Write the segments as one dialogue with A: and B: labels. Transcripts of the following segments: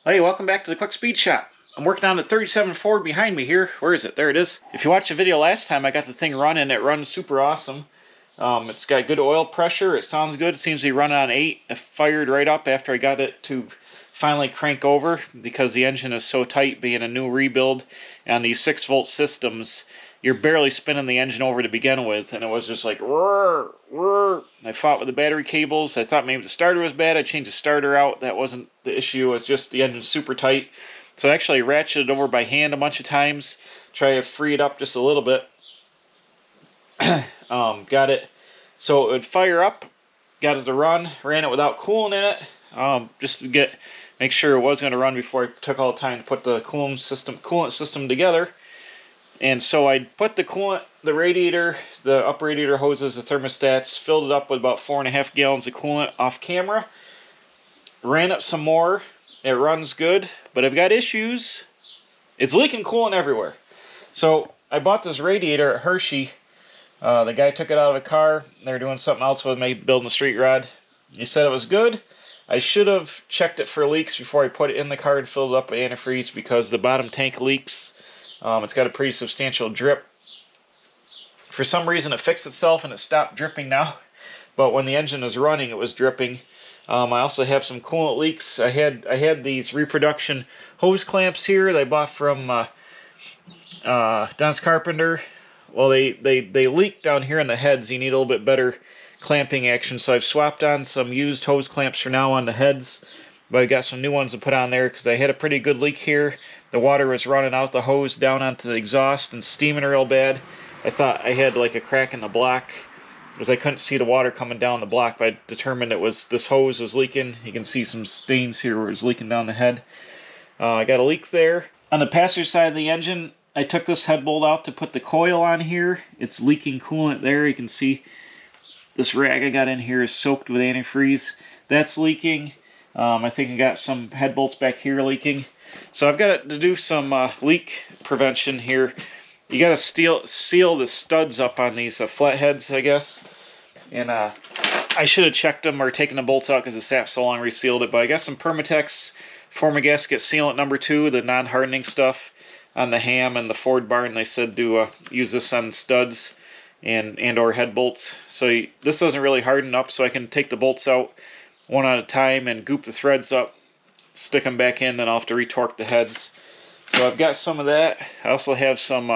A: Hey, welcome back to the Quick Speed Shop. I'm working on the 37 Ford behind me here. Where is it? There it is. If you watched the video last time, I got the thing running. It runs super awesome. It's got good oil pressure. It sounds good. It seems to be running on 8. It fired right up after I got it to finally crank over because the engine is so tight, being a new rebuild. And these 6-volt systems, you're barely spinning the engine over to begin with, and it was just like roar, roar. I fought with the battery cables. I thought maybe the starter was bad. I changed the starter out. That wasn't the issue. It's just the engine's super tight. So I actually ratcheted it over by hand a bunch of times, try to free it up just a little bit. Got it so it would fire up. Got it to run. Ran it without coolant in it, just to make sure it was going to run before I took all the time to put the coolant system together. And so I put the coolant, the radiator, the up radiator hoses, the thermostats, filled it up with about 4.5 gallons of coolant off camera. Ran it some more. It runs good, but I've got issues. It's leaking coolant everywhere. So I bought this radiator at Hershey. The guy took it out of a car. They were doing something else with me, building a street rod. He said it was good. I should have checked it for leaks before I put it in the car and filled it up with antifreeze because the bottom tank leaks. It's got a pretty substantial drip. For some reason it fixed itself and it stopped dripping now, but when the engine was running it was dripping. I also have some coolant leaks. I had these reproduction hose clamps here that I bought from Dennis Carpenter. Well, they leak down here in the heads. You need a little bit better clamping action, so I've swapped on some used hose clamps for now on the heads, but I got some new ones to put on there because I had a pretty good leak here. The water was running out the hose down onto the exhaust and steaming real bad. I thought I had like a crack in the block because I couldn't see the water coming down the block, but I determined it was this hose was leaking. You can see some stains here where it's leaking down the head. I got a leak there. On the passenger side of the engine, I took this head bolt out to put the coil on here. It's leaking coolant there. You can see this rag I got in here is soaked with antifreeze. That's leaking. I think I got some head bolts back here leaking. So I've got to do some leak prevention here. You got to seal the studs up on these flatheads, I guess. And I should have checked them or taken the bolts out because the sat so long resealed it. But I got some Permatex Formagasket sealant number 2, the non-hardening stuff, on the ham and the Ford barn. They said to use this on studs and or head bolts. So this doesn't really harden up, so I can take the bolts out one at a time and goop the threads up, stick them back in, then I'll have to retorque the heads. So I've got some of that. I also have some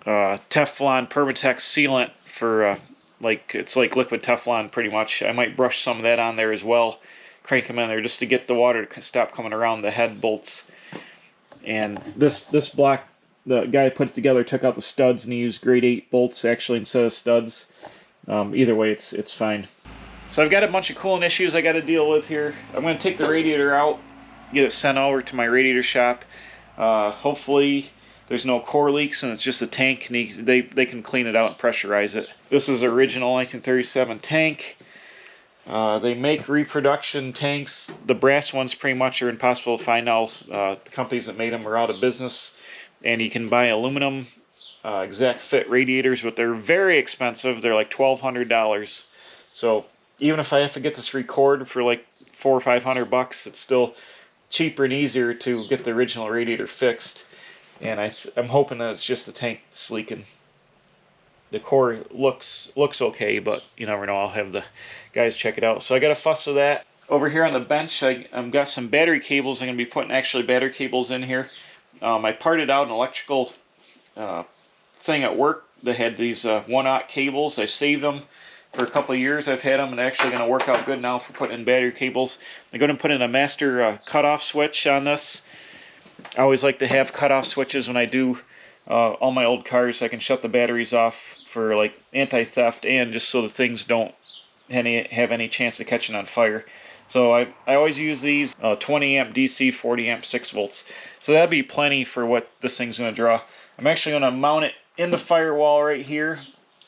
A: Teflon Permatex sealant for it's like liquid Teflon pretty much. I might brush some of that on there as well, crank them in there just to get the water to stop coming around the head bolts. And this block, the guy put it together, took out the studs and he used grade 8 bolts actually instead of studs. Either way, it's fine. So I've got a bunch of coolant issues I got to deal with here. I'm going to take the radiator out, get it sent over to my radiator shop. Hopefully there's no core leaks and it's just a tank, and they can clean it out and pressurize it. This is original 1937 tank. They make reproduction tanks. The brass ones pretty much are impossible to find now. The companies that made them are out of business. And you can buy aluminum exact fit radiators, but they're very expensive. They're like $1,200. So even if I have to get this recored for like $400 or $500, it's still cheaper and easier to get the original radiator fixed. And I'm hoping that it's just the tank that's leaking. The core looks okay, but you never know. I'll have the guys check it out. So I got a fuss with that. Over here on the bench, I've got some battery cables. I'm going to be putting actually battery cables in here. I parted out an electrical thing at work that had these 1-aught cables. I saved them for a couple of years. I've had them, and they're actually going to work out good now for putting in battery cables. I'm going to put in a master cutoff switch on this. I always like to have cutoff switches when I do all my old cars, so I can shut the batteries off for like anti-theft and just so the things don't have any chance of catching on fire. So I always use these 20 amp DC, 40 amp 6 volts. So that'd be plenty for what this thing's going to draw. I'm actually going to mount it in the firewall right here.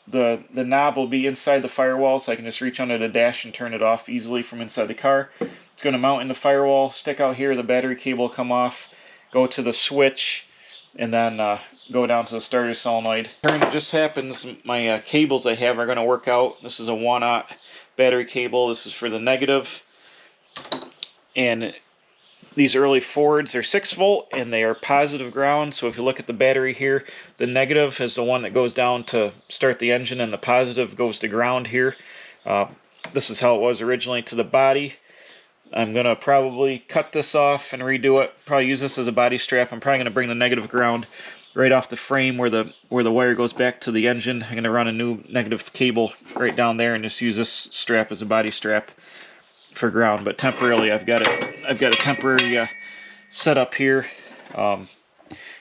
A: The knob will be inside the firewall, so I can just reach under the dash and turn it off easily from inside the car. It's going to mount in the firewall, stick out here, the battery cable will come off, go to the switch, and then go down to the starter solenoid. Turn just happens, my cables I have are going to work out. This is a 1-aught battery cable. This is for the negative. And these early Fords are 6 volt and they are positive ground. So if you look at the battery here, the negative is the one that goes down to start the engine and the positive goes to ground here. This is how it was originally to the body. I'm going to probably cut this off and redo it. Probably use this as a body strap. I'm probably going to bring the negative ground right off the frame where the wire goes back to the engine. I'm going to run a new negative cable right down there and just use this strap as a body strap for ground. But temporarily I've got a temporary setup here.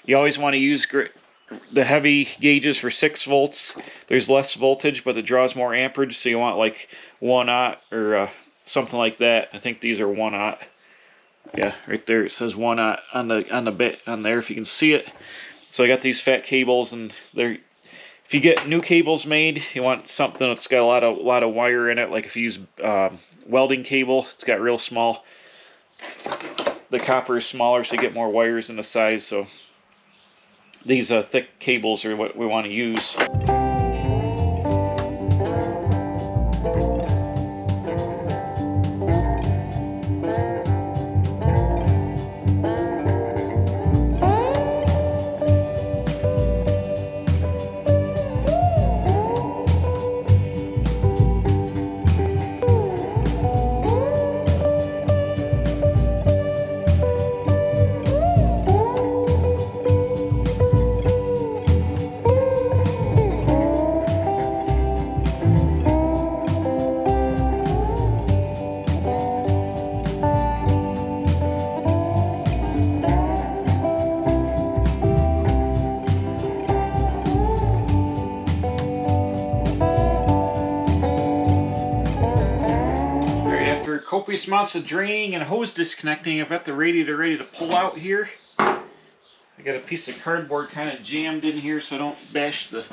A: You always want to use the heavy gauges for 6 volts. There's less voltage, but it draws more amperage, so you want like 1 aught or something like that. I think these are 1 aught. Yeah, right there it says 1 aught on the bit on there if you can see it. So I got these fat cables, and they're, if you get new cables made, you want something that's got a lot of wire in it. Like if you use welding cable, it's got real small. The copper is smaller, so you get more wires in the size. So these thick cables are what we want to use. Copious amounts of draining and hose disconnecting, I've got the radiator ready to pull out here. I got a piece of cardboard kind of jammed in here so I don't bash the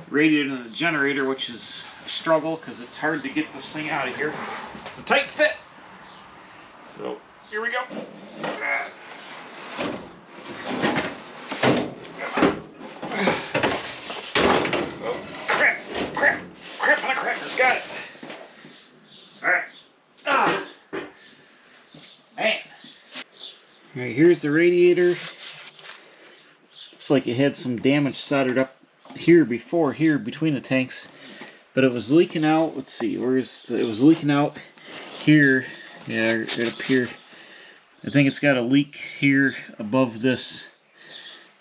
A: radiator and the generator, which is a struggle because it's hard to get this thing out of here. It's a tight fit. So here we go. Oh, crap on a cracker, got it. Alright. Man. Alright, here's the radiator. Looks like it had some damage soldered up here before, here between the tanks. But it was leaking out. Let's see, it was leaking out here. Yeah, right up here. I think it's got a leak here above this.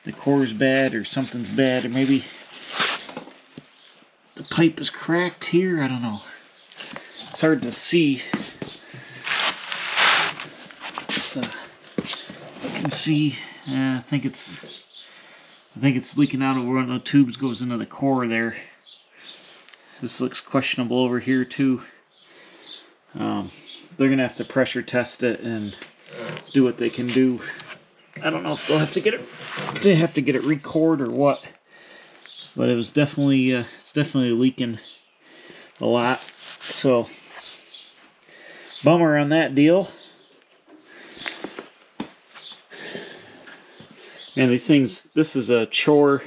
A: The core's bad or something's bad, or maybe the pipe is cracked here. I don't know. It's hard to see. You can see. I think it's leaking out of one of the tubes goes into the core there. This looks questionable over here too. They're gonna have to pressure test it and do what they can do. I don't know if they'll have to get it recored or what, but it was definitely it's definitely leaking a lot. So bummer on that deal. Man, these things, this is a chore.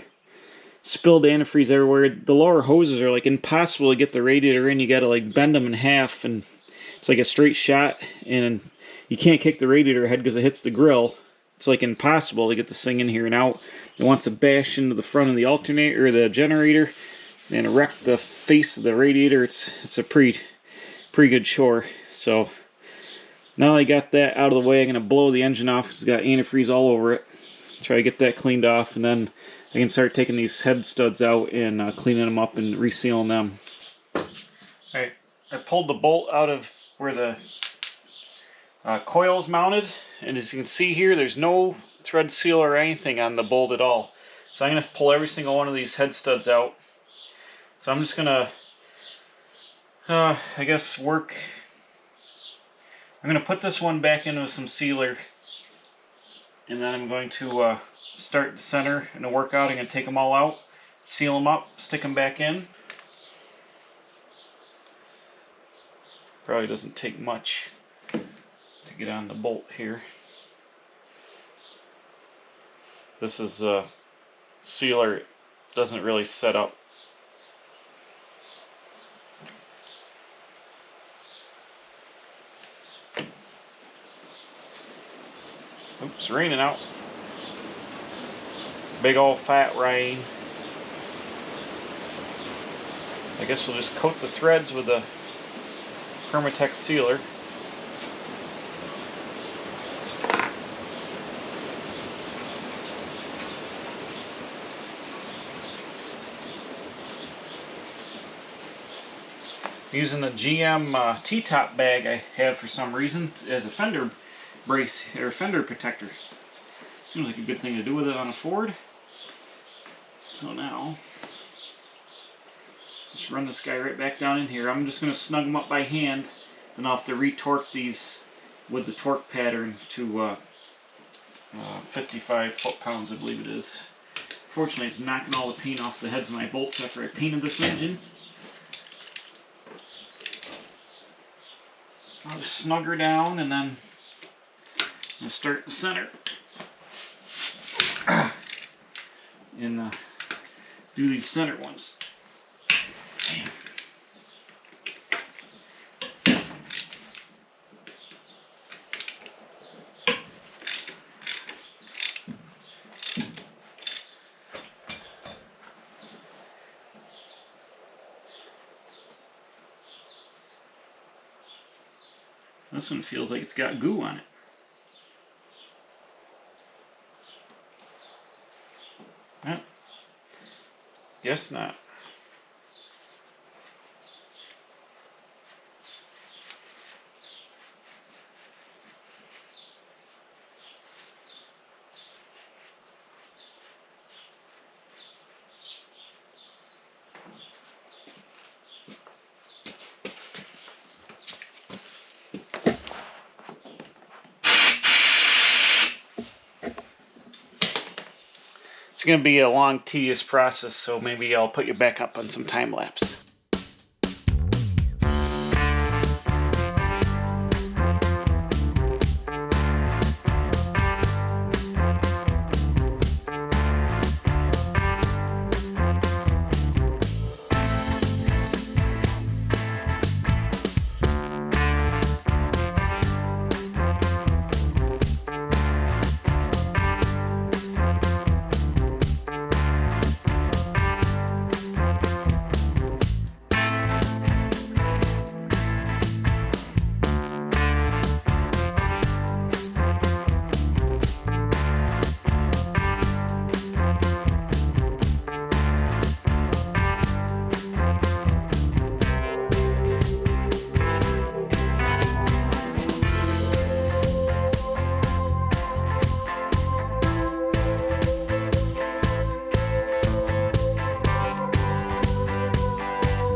A: Spilled antifreeze everywhere. The lower hoses are like impossible to get the radiator in. You gotta like bend them in half, and it's like a straight shot, and you can't kick the radiator head because it hits the grill. It's like impossible to get this thing in here and out. It wants to bash into the front of the alternator or the generator and wreck the face of the radiator. It's a pretty good chore. So now I got that out of the way, I'm gonna blow the engine off. It's got antifreeze all over it. Try to get that cleaned off, and then I can start taking these head studs out and cleaning them up and resealing them. Alright, I pulled the bolt out of where the coil is mounted, and as you can see here, there's no thread seal or anything on the bolt at all. So I'm going to pull every single one of these head studs out. So I'm just going to, I guess, I'm going to put this one back in with some sealer. And then I'm going to start the center and the workout. I'm going to take them all out, seal them up, stick them back in. Probably doesn't take much to get on the bolt here. This is a sealer, it doesn't really set up. Oops, it's raining out. Big old fat rain. I guess we'll just coat the threads with a Permatex sealer. Using the GM T-top bag I have for some reason as a fender brace or fender protector. Seems like a good thing to do with it on a Ford. So now, just run this guy right back down in here. I'm just going to snug them up by hand, and I'll have to retorque these with the torque pattern to 55 foot-pounds, I believe it is. Fortunately, it's knocking all the paint off the heads of my bolts after I painted this engine. I'll just snug her down, and then I'll start the center and do these center ones. This one feels like it's got goo on it. Well, guess not. It's going to be a long, tedious process, so maybe I'll put you back up on some time lapse.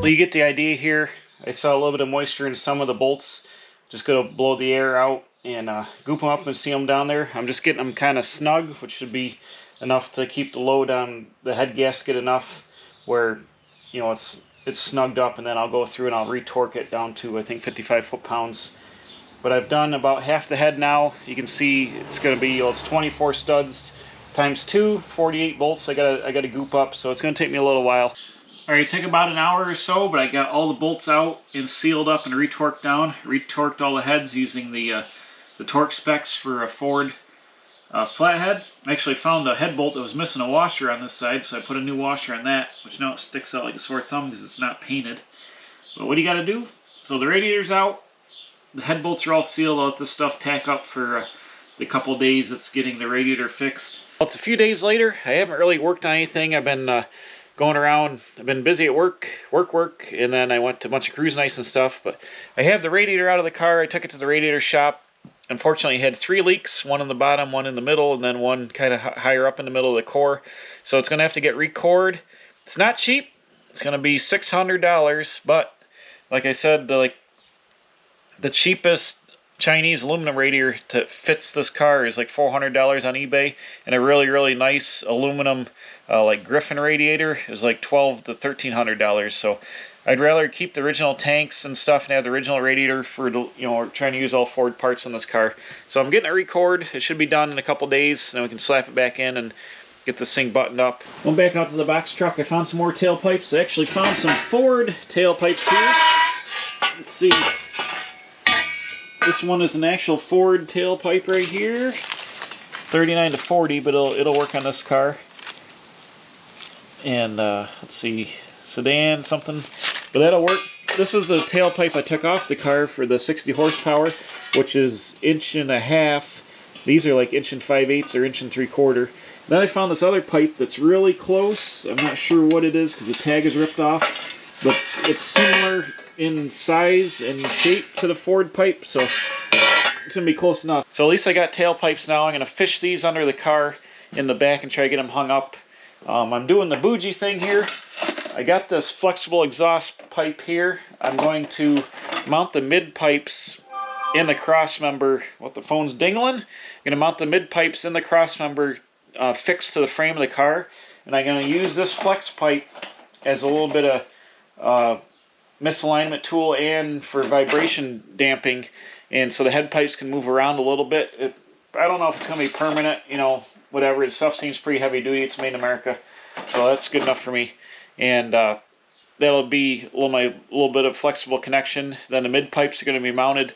A: Well, you get the idea here. I saw a little bit of moisture in some of the bolts. Just going to blow the air out and goop them up and seal them down there. I'm just getting them kind of snug, which should be enough to keep the load on the head gasket enough where, you know, it's snugged up, and then I'll go through and I'll retorque it down to, I think, 55 foot-pounds. But I've done about half the head now. You can see it's going to be, well, it's 24 studs times 2, 48 bolts I gotta goop up, so it's going to take me a little while. Alright, it took about an hour or so, but I got all the bolts out and sealed up and retorqued down. Retorqued all the heads using the torque specs for a Ford Flathead. I actually found a head bolt that was missing a washer on this side, so I put a new washer on that, which now it sticks out like a sore thumb because it's not painted. But what do you got to do? So the radiator's out, the head bolts are all sealed. I'll let this stuff tack up for the couple days it's getting the radiator fixed. Well, it's a few days later. I haven't really worked on anything. I've been going around. I've been busy at work, and then I went to a bunch of cruise nights and stuff. But I have the radiator out of the car. I took it to the radiator shop. Unfortunately, it had 3 leaks, one in the bottom, one in the middle, and then one kind of higher up in the middle of the core. So it's going to have to get recored. It's not cheap. It's going to be $600, but like I said, the cheapest Chinese aluminum radiator that fits this car is like $400 on eBay, and a really, really nice aluminum like Griffin radiator is like $1,200 to $1,300. So I'd rather keep the original tanks and stuff and have the original radiator for, you know, we're trying to use all Ford parts on this car. So I'm getting it recored. It should be done in a couple days, then we can slap it back in and get this thing buttoned up. Going back out to the box truck, I found some more tailpipes. I actually found some Ford tailpipes here. Let's see. This one is an actual Ford tailpipe right here. 39 to 40, but it'll work on this car. And let's see, sedan something, but that'll work. This is the tailpipe I took off the car for the 60 horsepower, which is 1.5 inches. These are like 1 5/8 or 1 3/4. Then I found this other pipe that's really close. I'm not sure what it is because the tag is ripped off, but it's similar in size and shape to the Ford pipe, so it's gonna be close enough. So at least I got tailpipes now. I'm gonna fish these under the car in the back and try to get them hung up. I'm doing the bougie thing here. I got this flexible exhaust pipe here. I'm going to mount the mid pipes in the cross member. What, the phone's dingling? I'm going to mount the mid pipes in the cross member fixed to the frame of the car. And I'm going to use this flex pipe as a little bit of misalignment tool and for vibration damping. And so the head pipes can move around a little bit. I don't know if it's going to be permanent, you know, whatever. The stuff seems pretty heavy duty. It's made in America. So that's good enough for me. And that'll be a little bit of flexible connection. Then the mid pipes are going to be mounted,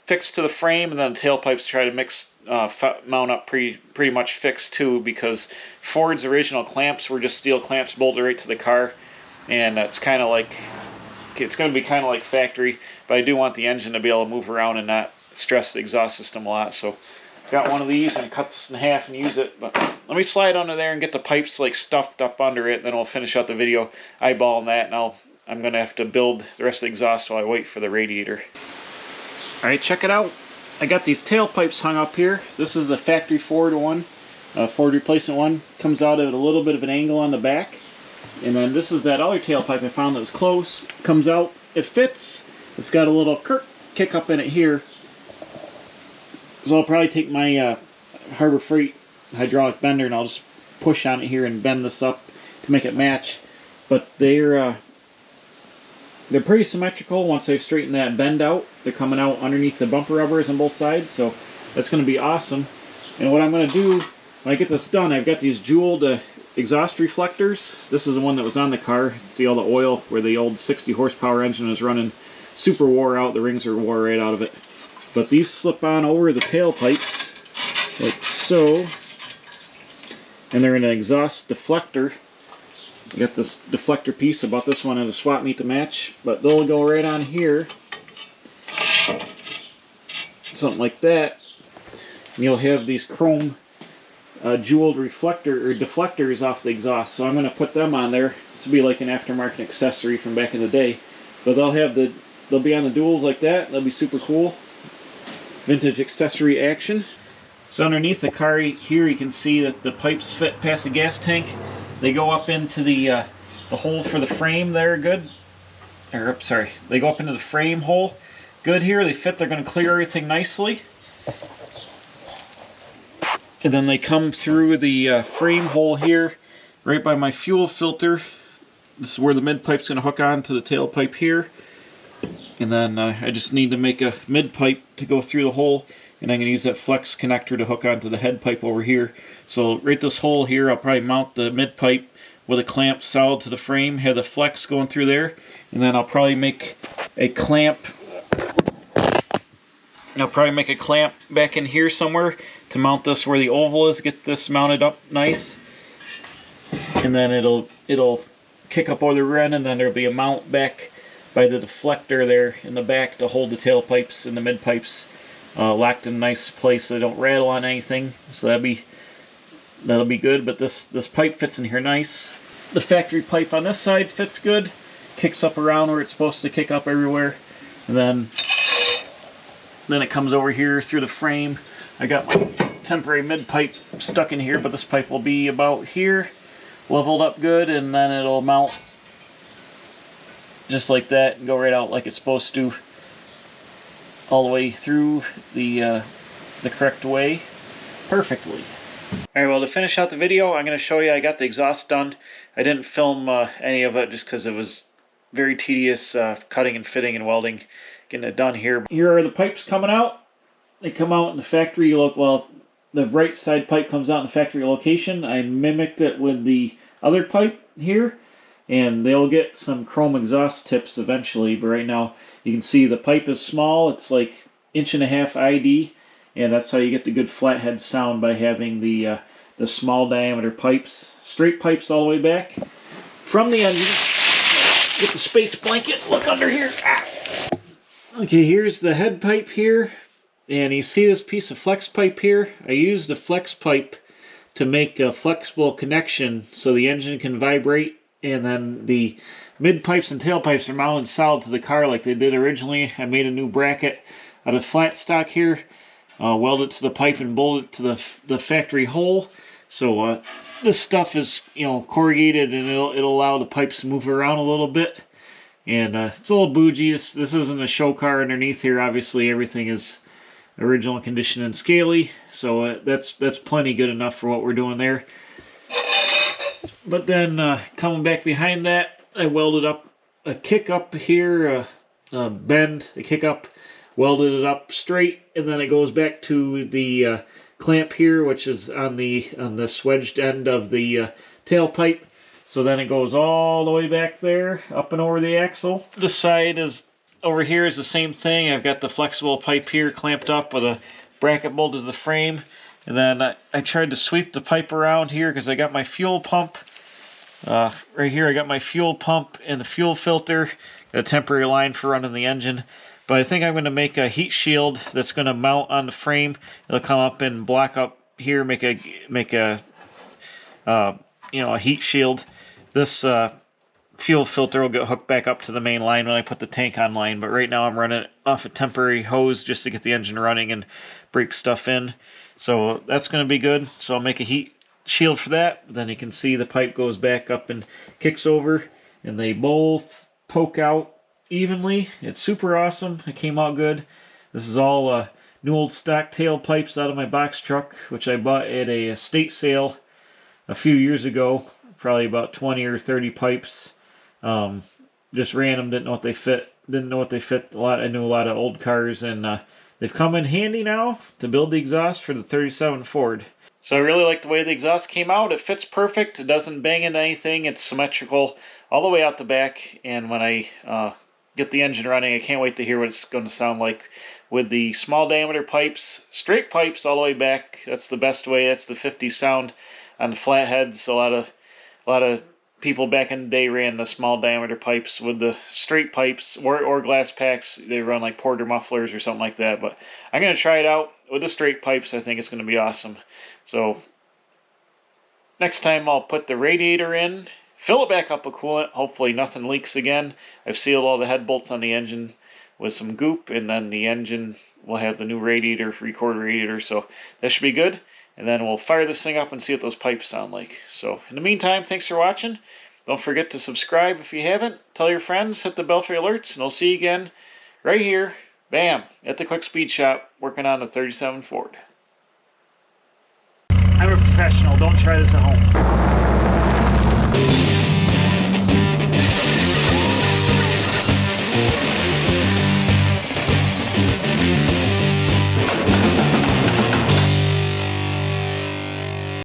A: fixed to the frame, and then the tailpipes try to mount up pretty much fixed too, because Ford's original clamps were just steel clamps bolted right to the car, and it's going to be kind of like factory. But I do want the engine to be able to move around and not stress the exhaust system a lot. So got one of these and cut this in half and use it. But let me slide under there and get the pipes like stuffed up under it, and then we'll finish out the video eyeballing that. And I'm gonna have to build the rest of the exhaust while I wait for the radiator. Alright, check it out. I got these tailpipes hung up here. This is the factory Ford one, Ford replacement one. Comes out at a little bit of an angle on the back. And then this is that other tailpipe I found that was close. Comes out, it fits. It's got a little kick up in it here. So I'll probably take my Harbor Freight hydraulic bender and I'll just push on it here and bend this up to make it match. But they're pretty symmetrical once I've straightened that bend out. They're coming out underneath the bumper rubbers on both sides, so that's going to be awesome. And what I'm going to do when I get this done, I've got these jeweled exhaust reflectors. This is the one that was on the car. See all the oil where the old 60 horsepower engine is running super wore out. The rings are wore right out of it. But these slip on over the tailpipes, like so, and they're in an exhaust deflector. I got this deflector piece, I bought this one at a swap meet to match, but they'll go right on here, something like that. And you'll have these chrome jeweled deflectors off the exhaust, so I'm going to put them on there. This will be like an aftermarket accessory from back in the day, but they'll be on the duals like that. That'll be super cool. Vintage accessory action. So underneath the car here you can see that the pipes fit past the gas tank. They go up into the hole for the frame there, good. Or, sorry, they go up into the frame hole. Good here, they fit, they're going to clear everything nicely. And then they come through the frame hole here, right by my fuel filter. This is where the mid pipe's going to hook on to the tailpipe here. And then I just need to make a mid pipe to go through the hole, and I'm going to use that flex connector to hook onto the head pipe over here. So right this hole here, I'll probably mount the mid pipe with a clamp solid to the frame, have the flex going through there, and then I'll probably make a clamp. Back in here somewhere to mount this where the oval is. Get this mounted up nice, and then it'll kick up over the rear end, and then there'll be a mount back by the deflector there in the back to hold the tailpipes and the mid pipes locked in a nice place so they don't rattle on anything. So that'll be good. But this pipe fits in here nice. The factory pipe on this side fits good. Kicks up around where it's supposed to kick up everywhere. And then it comes over here through the frame. I got my temporary mid pipe stuck in here, but this pipe will be about here, leveled up good, and then it'll mount just like that and go right out like it's supposed to, all the way through the correct way perfectly. Alright, well, to finish out the video, I'm going to show you I got the exhaust done. I didn't film any of it just because it was very tedious cutting and fitting and welding, getting it done here. Here are the pipes coming out. They come out in the factory well, the right side pipe comes out in the factory location. I mimicked it with the other pipe here, and they'll get some chrome exhaust tips eventually, but right now you can see the pipe is small. It's like 1.5 inch ID, and that's how you get the good flathead sound, by having the small diameter pipes, straight pipes all the way back from the engine. Get the space blanket, look under here. Ah. Okay, here's the head pipe here, and you see this piece of flex pipe here? I used a flex pipe to make a flexible connection so the engine can vibrate, and then the mid pipes and tail pipes are mounted solid to the car like they did originally. I made a new bracket out of flat stock here, welded it to the pipe and bolted it to the factory hole. So this stuff is, you know, corrugated, and it'll allow the pipes to move around a little bit. And it's a little bougie. This isn't a show car underneath here. Obviously, everything is original condition and scaly, so that's plenty good enough for what we're doing there. But then coming back behind that, I welded up a kick up here, a bend, a kick up, welded it up straight, and then it goes back to the clamp here, which is on the swedged end of the tailpipe. So then it goes all the way back there, up and over the axle. This side is, over here is the same thing. I've got the flexible pipe here clamped up with a bracket bolted to the frame. And then I tried to sweep the pipe around here because I got my fuel pump. Right here I got my fuel pump and the fuel filter. Got a temporary line for running the engine. But I think I'm going to make a heat shield that's going to mount on the frame. It'll come up and block up here, make a you know, a heat shield. This fuel filter will get hooked back up to the main line when I put the tank online, but right now I'm running it off a temporary hose just to get the engine running and break stuff in. So that's going to be good. So I'll make a heat shield for that. Then you can see the pipe goes back up and kicks over, and they both poke out evenly. It's super awesome. It came out good. This is all new old stock tail pipes out of my box truck, which I bought at a estate sale a few years ago. Probably about 20 or 30 pipes. Just random, didn't know what they fit. I knew a lot of old cars, and they've come in handy now to build the exhaust for the 37 Ford. So I really like the way the exhaust came out. It fits perfect. It doesn't bang into anything. It's symmetrical all the way out the back. And when I get the engine running, I can't wait to hear what it's going to sound like with the small diameter pipes, straight pipes all the way back. That's the best way. That's the 50s sound on the flatheads. A lot of people back in the day ran the small diameter pipes with the straight pipes or glass packs. They run like Porter mufflers or something like that. But I'm going to try it out with the straight pipes. I think it's going to be awesome. So next time I'll put the radiator in, fill it back up with coolant. Hopefully nothing leaks again. I've sealed all the head bolts on the engine with some goop, and then the engine will have the new radiator, recored radiator. So that should be good. And then we'll fire this thing up and see what those pipes sound like. So in the meantime, thanks for watching. Don't forget to subscribe if you haven't. Tell your friends, hit the bell for alerts, and I'll see you again right here, bam, at the Quick Speed Shop, working on the 37 Ford. I'm a professional. Don't try this at home.